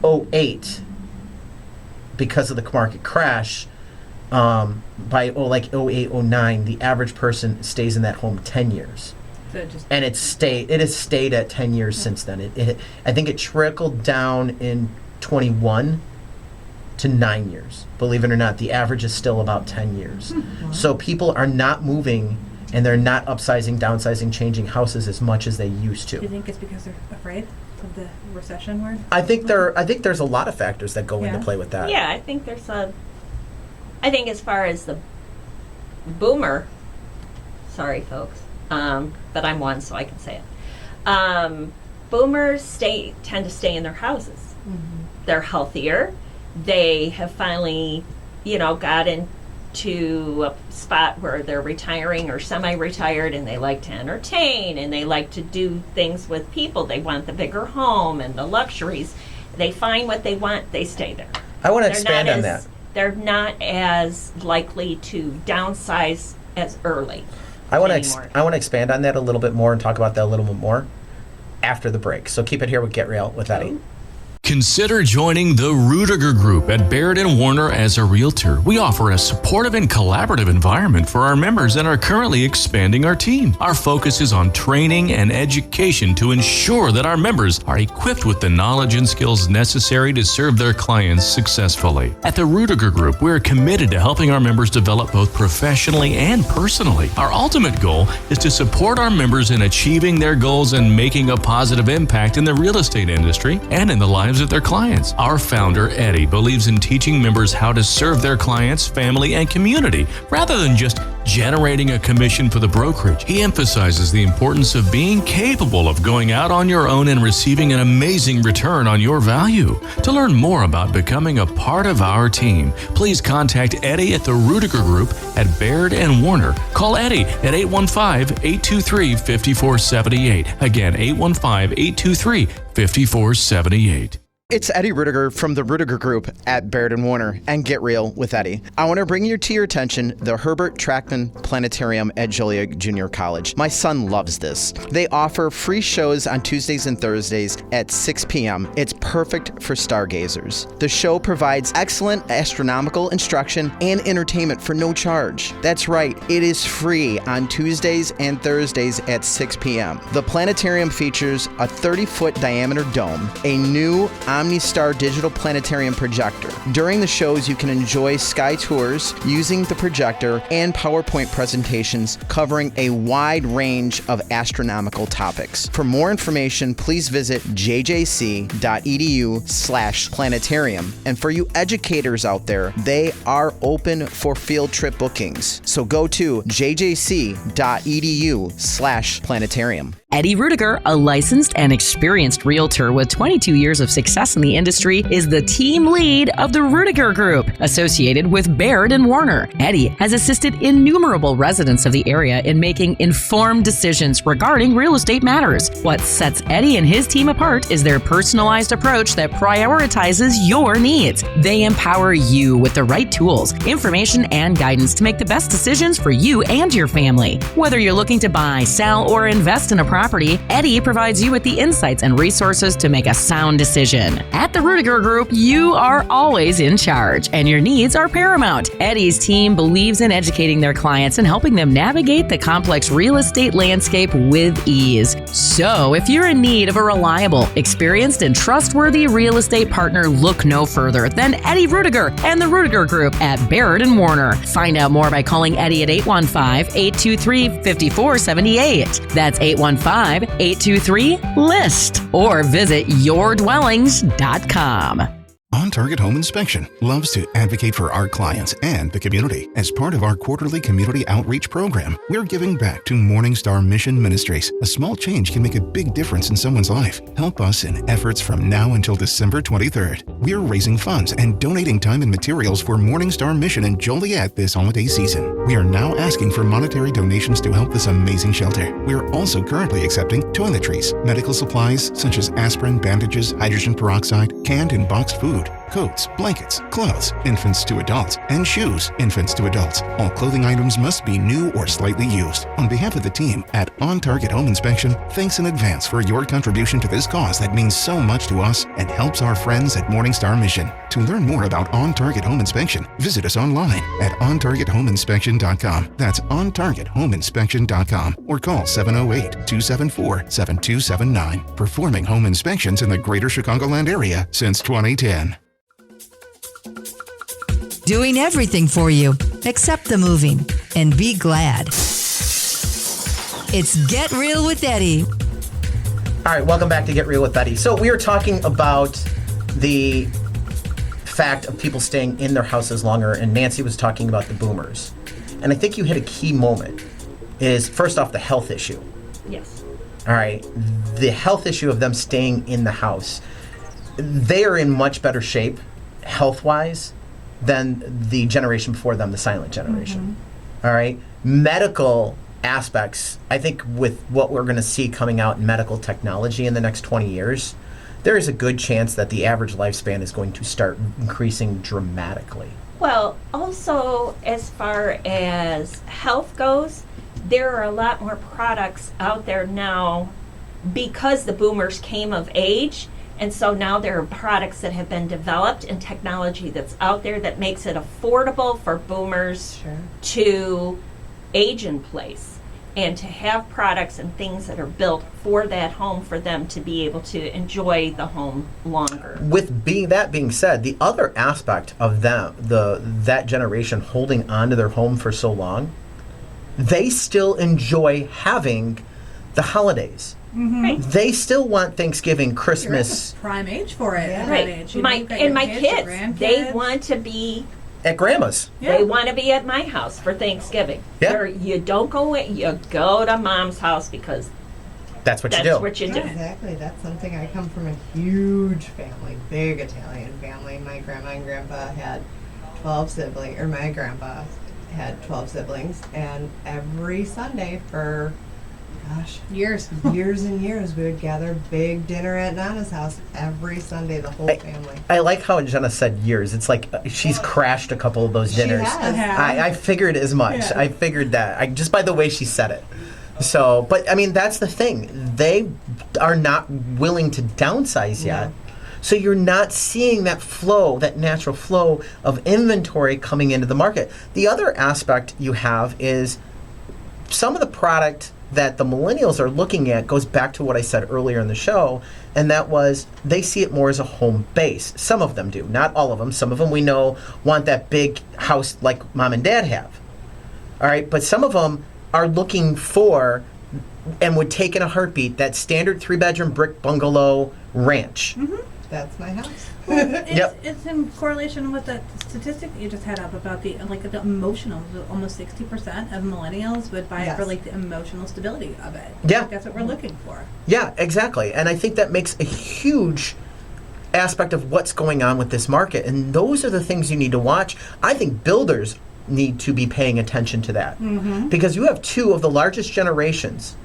08, because of the market crash, by 08, 09, the average person stays in that home 10 years. So it just And it has stayed at 10 years since then. I think it trickled down in 21 to 9 years. Believe it or not, the average is still about 10 years. So people are not moving, and they're not upsizing, downsizing, changing houses as much as they used do you to. think it's because they're afraid? of the recession word? I think there's a lot of factors that go into Yeah. play with that. Yeah, I think I think as far as the boomer, sorry folks, but I'm one, so I can say it. Boomers tend to stay in their houses. They're healthier. They have finally, got into a spot where they're retiring or semi-retired, and they like to entertain, and they like to do things with people. They want the bigger home and the luxuries. They find what they want, they stay there. I want to expand on that. They're not as likely to downsize as early. I want anymore. to expand on that a little bit more and talk about that a little bit more after the break. So keep it here with Get Real with Eddie. Consider joining the Ruettiger Group at Baird Warner as a realtor. We offer a supportive and collaborative environment for our members and are currently expanding our team. Our focus is on training and education to ensure that our members are equipped with the knowledge and skills necessary to serve their clients successfully. At the Ruettiger Group, we are committed to helping our members develop both professionally and personally. Our ultimate goal is to support our members in achieving their goals and making a positive impact in the real estate industry and in the lives of their clients. Our founder, Eddie, believes in teaching members how to serve their clients, family, and community rather than just generating a commission for the brokerage. He emphasizes the importance of being capable of going out on your own and receiving an amazing return on your value. To learn more about becoming a part of our team, please contact Eddie at the Ruettiger Group at Baird Warner. Call Eddie at 815-823-5478. Again, 815-823-5478. It's Eddie Ruettiger from the Ruettiger Group at Baird Warner and Get Real with Eddie. I want to bring to your attention the Herbert Trackman Planetarium at Joliet Junior College. My son loves this. They offer free shows on Tuesdays and Thursdays at 6 p.m. It's perfect for stargazers. The show provides excellent astronomical instruction and entertainment for no charge. That's right, it is free on Tuesdays and Thursdays at 6 p.m. The planetarium features a 30-foot diameter dome, a new OmniStar digital planetarium projector. During the shows, you can enjoy sky tours using the projector and PowerPoint presentations covering a wide range of astronomical topics. For more information, please visit jjc.edu/planetarium. And for you educators out there, they are open for field trip bookings. So go to jjc.edu/planetarium. Eddie Ruettiger, a licensed and experienced realtor with 22 years of success in the industry, is the team lead of the Ruettiger Group, associated with Baird Warner. Eddie has assisted innumerable residents of the area in making informed decisions regarding real estate matters. What sets Eddie and his team apart is their personalized approach that prioritizes your needs. They empower you with the right tools, information, and guidance to make the best decisions for you and your family. Whether you're looking to buy, sell, or invest in a property, Eddie provides you with the insights and resources to make a sound decision. At the Ruettiger Group, you are always in charge, and your needs are paramount. Eddie's team believes in educating their clients and helping them navigate the complex real estate landscape with ease. So, if you're in need of a reliable, experienced, and trustworthy real estate partner, look no further than Eddie Ruettiger and the Ruettiger Group at Baird Warner. Find out more by calling Eddie at 815-823-5478. That's 815-823-LIST, or visit yourdwellings.com. On Target Home Inspection loves to advocate for our clients and the community. As part of our quarterly community outreach program, we're giving back to Morningstar Mission Ministries. A small change can make a big difference in someone's life. Help us in efforts from now until December 23rd. We're raising funds and donating time and materials for Morningstar Mission in Joliet this holiday season. We are now asking for monetary donations to help this amazing shelter. We are also currently accepting toiletries, medical supplies such as aspirin, bandages, hydrogen peroxide, canned and boxed food, coats, blankets, clothes, infants to adults, and shoes, infants to adults. All clothing items must be new or slightly used. On behalf of the team at On Target Home Inspection, thanks in advance for your contribution to this cause that means so much to us and helps our friends at Morningstar Mission. To learn more about On Target Home Inspection, visit us online at ontargethomeinspection.com. That's ontargethomeinspection.com, or call 708-274-7279. Performing home inspections in the greater Chicagoland area since 2010. Doing everything for you except the moving, and be glad. It's Get Real with Eddie. All right, welcome back to Get Real with Betty. So we were talking about the fact of people staying in their houses longer, and Nancy was talking about the boomers. And I think you hit a key moment, is first off the health issue. Yes. All right, the health issue of them staying in the house. They are in much better shape, health-wise, than the generation before them, the silent generation. All right, medical aspects, I think with what we're going to see coming out in medical technology in the next 20 years, there is a good chance that the average lifespan is going to start increasing dramatically. Well, also, as far as health goes, there are a lot more products out there now because the boomers came of age. And so now there are products that have been developed and technology that's out there that makes it affordable for boomers to age in place and to have products and things that are built for that home for them to be able to enjoy the home longer. With that being said, the other aspect of them, that generation holding on to their home for so long, they still enjoy having the holidays. Right. They still want Thanksgiving, Christmas. You're at the prime age for it. At Right. that age. You My know, you've got your kids, your they grandkids. want to be At grandma's. Yeah. They want to be at my house for Thanksgiving. Yeah. You don't go away, you go to mom's house because That's what that's you do. what you do. Exactly. That's something. I come from a huge family, big Italian family. My grandma and grandpa had 12 siblings, or my grandpa had 12 siblings, and every Sunday for, Years. years and years, we would gather big dinner at Nana's house every Sunday, the whole family. I like how Jenna said years. It's like she's crashed a couple of those dinners. She has. I figured as much. Yeah. I figured that. Just by the way she said it. So, but I mean, that's the thing. They are not willing to downsize yet. No. So you're not seeing that flow, that natural flow of inventory coming into the market. The other aspect you have is some of the product that the millennials are looking at goes back to what I said earlier in the show, and that was they see it more as a home base. Some of them do, not all of them. Some of them we know want that big house like mom and dad have. All right, but some of them are looking for and would take in a heartbeat that standard 3-bedroom brick bungalow ranch. That's my house. It's in correlation with that statistic that you just had up about the emotional. Almost 60% of millennials would buy it for Yes. the emotional stability of it. Yeah. That's what we're looking for. Yeah, exactly. And I think that makes a huge aspect of what's going on with this market. And those are the things you need to watch. I think builders need to be paying attention to that. Because you have two of the largest generations.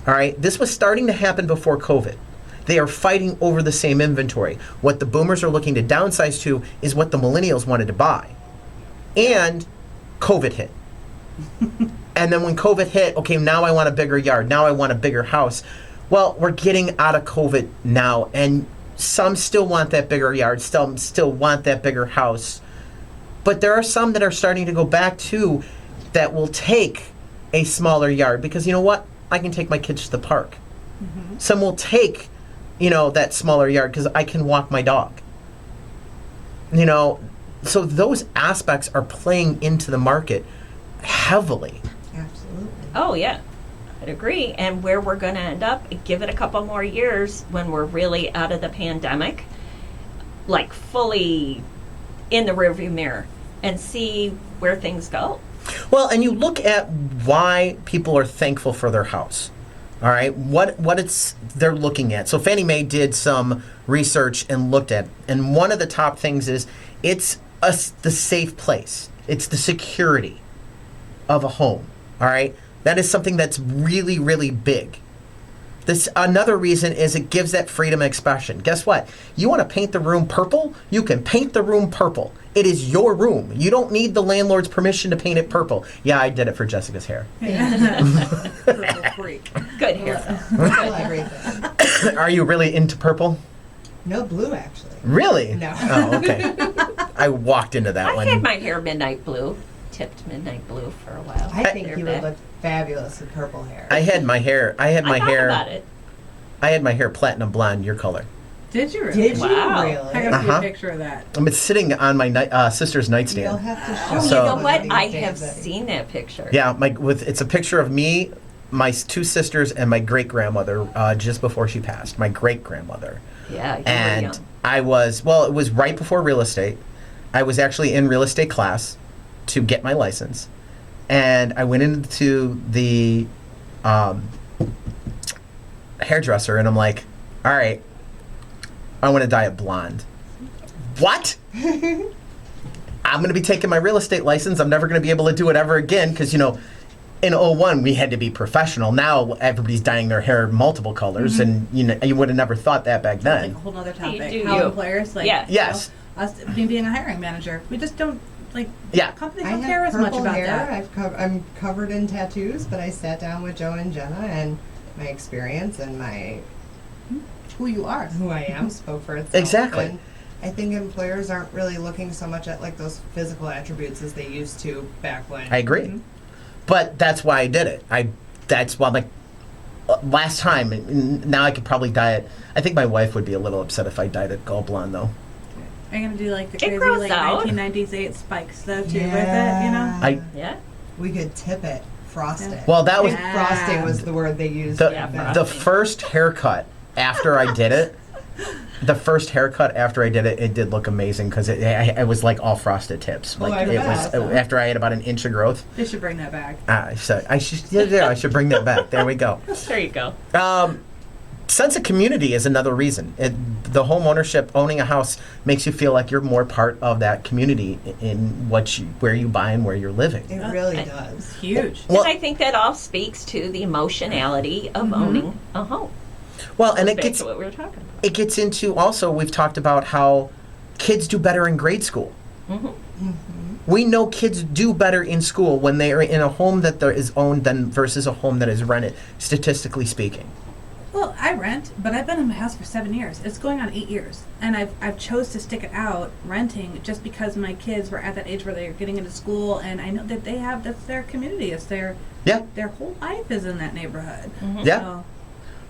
All right, this was starting to happen before COVID. They are fighting over the same inventory. What the boomers are looking to downsize to is what the millennials wanted to buy. And COVID hit. And then when COVID hit, okay, now I want a bigger yard. Now I want a bigger house. Well, we're getting out of COVID now, and some still want that bigger yard, still want that bigger house. But there are some that are starting to go back to that will take a smaller yard because you know what? I can take my kids to the park. Some will take, that smaller yard because I can walk my dog. So those aspects are playing into the market heavily. Absolutely. Oh, yeah. I'd agree. And where we're going to end up, give it a couple more years when we're really out of the pandemic, like fully in the rearview mirror, and see where things go. Well, and you look at why people are thankful for their house. All right, what they're looking at. So Fannie Mae did some research and looked at, and one of the top things is it's the safe place. It's the security of a home. All right, that is something that's really, really big. This another reason is it gives that freedom of expression. Guess what? You want to paint the room purple? You can paint the room purple. It is your room. You don't need the landlord's permission to paint it purple. Yeah, I did it for Jessica's hair. Purple freak. Good hair. Purple everything. Are you really into purple? No blue, actually. Really? No. Oh, okay. I walked into that I one. had my hair midnight blue, tipped midnight blue for a while. I think They're you back. would look fabulous with purple hair. I had my hair. I had my I thought hair. about it. I had my hair platinum blonde, your color. Did you really? Did Wow. you I really? gotta see Uh-huh. a picture of that. It's sitting on my sister's You'll nightstand. have to show Oh, So- you know me what? these I days, have Betty. seen that picture. Yeah, it's a picture of me my two sisters and my great-grandmother just before she passed, my great-grandmother. Yeah, you were And young. it was right before real estate. I was actually in real estate class to get my license. And I went into the hairdresser and I'm like, all right, I want to dye it blonde. What? I'm going to be taking my real estate license. I'm never going to be able to do it ever again because, in '01 we had to be professional. Now everybody's dyeing their hair multiple colors, and you would have never thought that back then. Like a whole other topic. do How you. employers, like, Yeah. Yes. Us being a hiring manager, we just don't, like, Yeah. companies I don't have care as much purple about hair. that. I'm covered in tattoos, but I sat down with Joe and Jenna, and my experience and Who you are. who I am spoke for itself. Exactly. And I think employers aren't really looking so much at like those physical attributes as they used to back when. I agree. But that's why I did it. That's why, like, last time, and now I could probably dye it. I think my wife would be a little upset if I dyed it gold blonde, though. Are you going to do, like, the It crazy, grows like, out. 1998 spikes, though, too, with it, I Yeah. We could tip it, frost it. Well, that was I think frosting was the word they used. the Yeah, back the then. first haircut after I did it. The first haircut after I did it, it did look amazing because it was like all frosted tips. Oh, Like I it bet. was after I had about an inch of growth. They should bring that back. So I should bring that back. There we go. There you go. Sense of community is another reason. The home ownership, owning a house, makes you feel like you're more part of that community in where you buy and where you're living. It really I- does. It's huge. Well- and I think that all speaks to the emotionality of owning a home. Well, and it Back gets to what we were talking about. it gets into also we've talked about how kids do better in grade school. We know kids do better in school when they are in a home that there is owned than versus a home that is rented, statistically speaking. Well, I rent, but I've been in my house for 7 years. It's going on 8 years, and I've chose to stick it out renting just because my kids were at that age where they're getting into school, and I know that that's their community. It's their whole life is in that neighborhood. Yeah. So,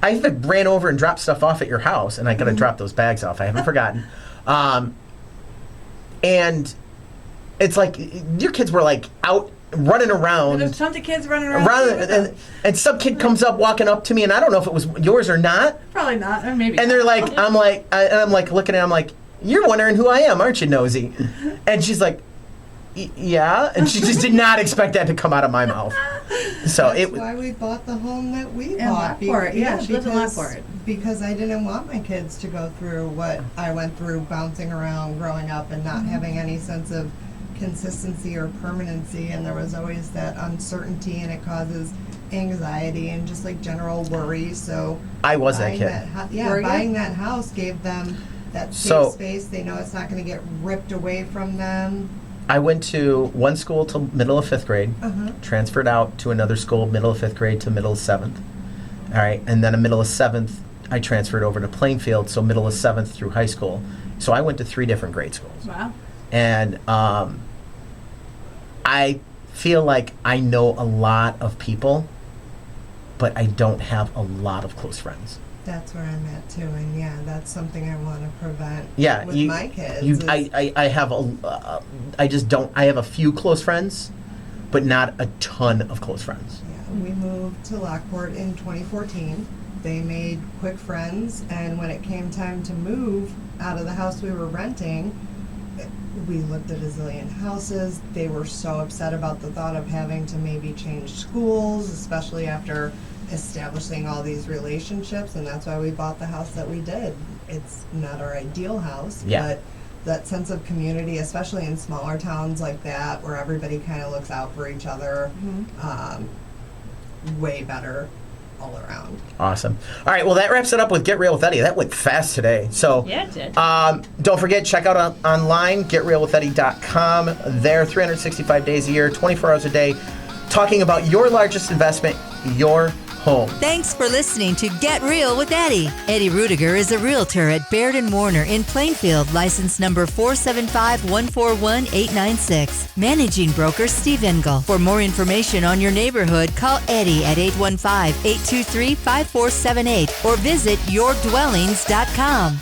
I even ran over and dropped stuff off at your house, and I got to drop those bags off. I haven't forgotten. And it's like your kids were like out running around. there's tons of kids running around. And some kid comes up walking up to me, and I don't know if it was yours or not. Probably not, or maybe. And they're like, I'm like looking at him, I'm like, you're wondering who I am, aren't you, nosy? And she's like, yeah. And she just did not expect that to come out of my mouth. So That's why we bought the home that we In bought. Lockport, yeah, she lives in because- Lockport. Because I didn't want my kids to go through what I went through bouncing around growing up and not having any sense of consistency or permanency, and there was always that uncertainty, and it causes anxiety and just like general worry. So I was that buying kid. Were you? buying that house gave them that safe So- space. They know it's not going to get ripped away from them. I went to one school till middle of 5th grade, Uh-huh. transferred out to another school, middle of 5th grade to middle of 7th. All right, and then a middle of 7th, I transferred over to Plainfield, so middle of 7th through high school. So I went to 3 different grade schools. Wow. And I feel like I know a lot of people, but I don't have a lot of close friends. That's where I'm at too, and yeah, that's something I want to prevent. Yeah, with my kids. You, is- I have I just don't. I have a few close friends, but not a ton of close friends. Yeah, we moved to Lockport in 2014. They made quick friends, and when it came time to move out of the house we were renting, we looked at a zillion houses. They were so upset about the thought of having to maybe change schools, especially after establishing all these relationships, and that's why we bought the house that we did. It's not our ideal house, Yeah. but that sense of community, especially in smaller towns like that, where everybody kind of looks out for each other, way better all around. Awesome. All right, well, that wraps it up with Get Real with Eddie. That went fast today. So Yeah, it did. don't forget, check out online, getrealwitheddie.com. There, 365 days a year, 24 hours a day, talking about your largest investment, your home. Thanks for listening to Get Real with Eddie. Eddie Ruettiger is a realtor at Baird Warner in Plainfield, license number 475141896. Managing broker Steve Engel. For more information on your neighborhood, call Eddie at 815-823-5478 or visit yourdwellings.com.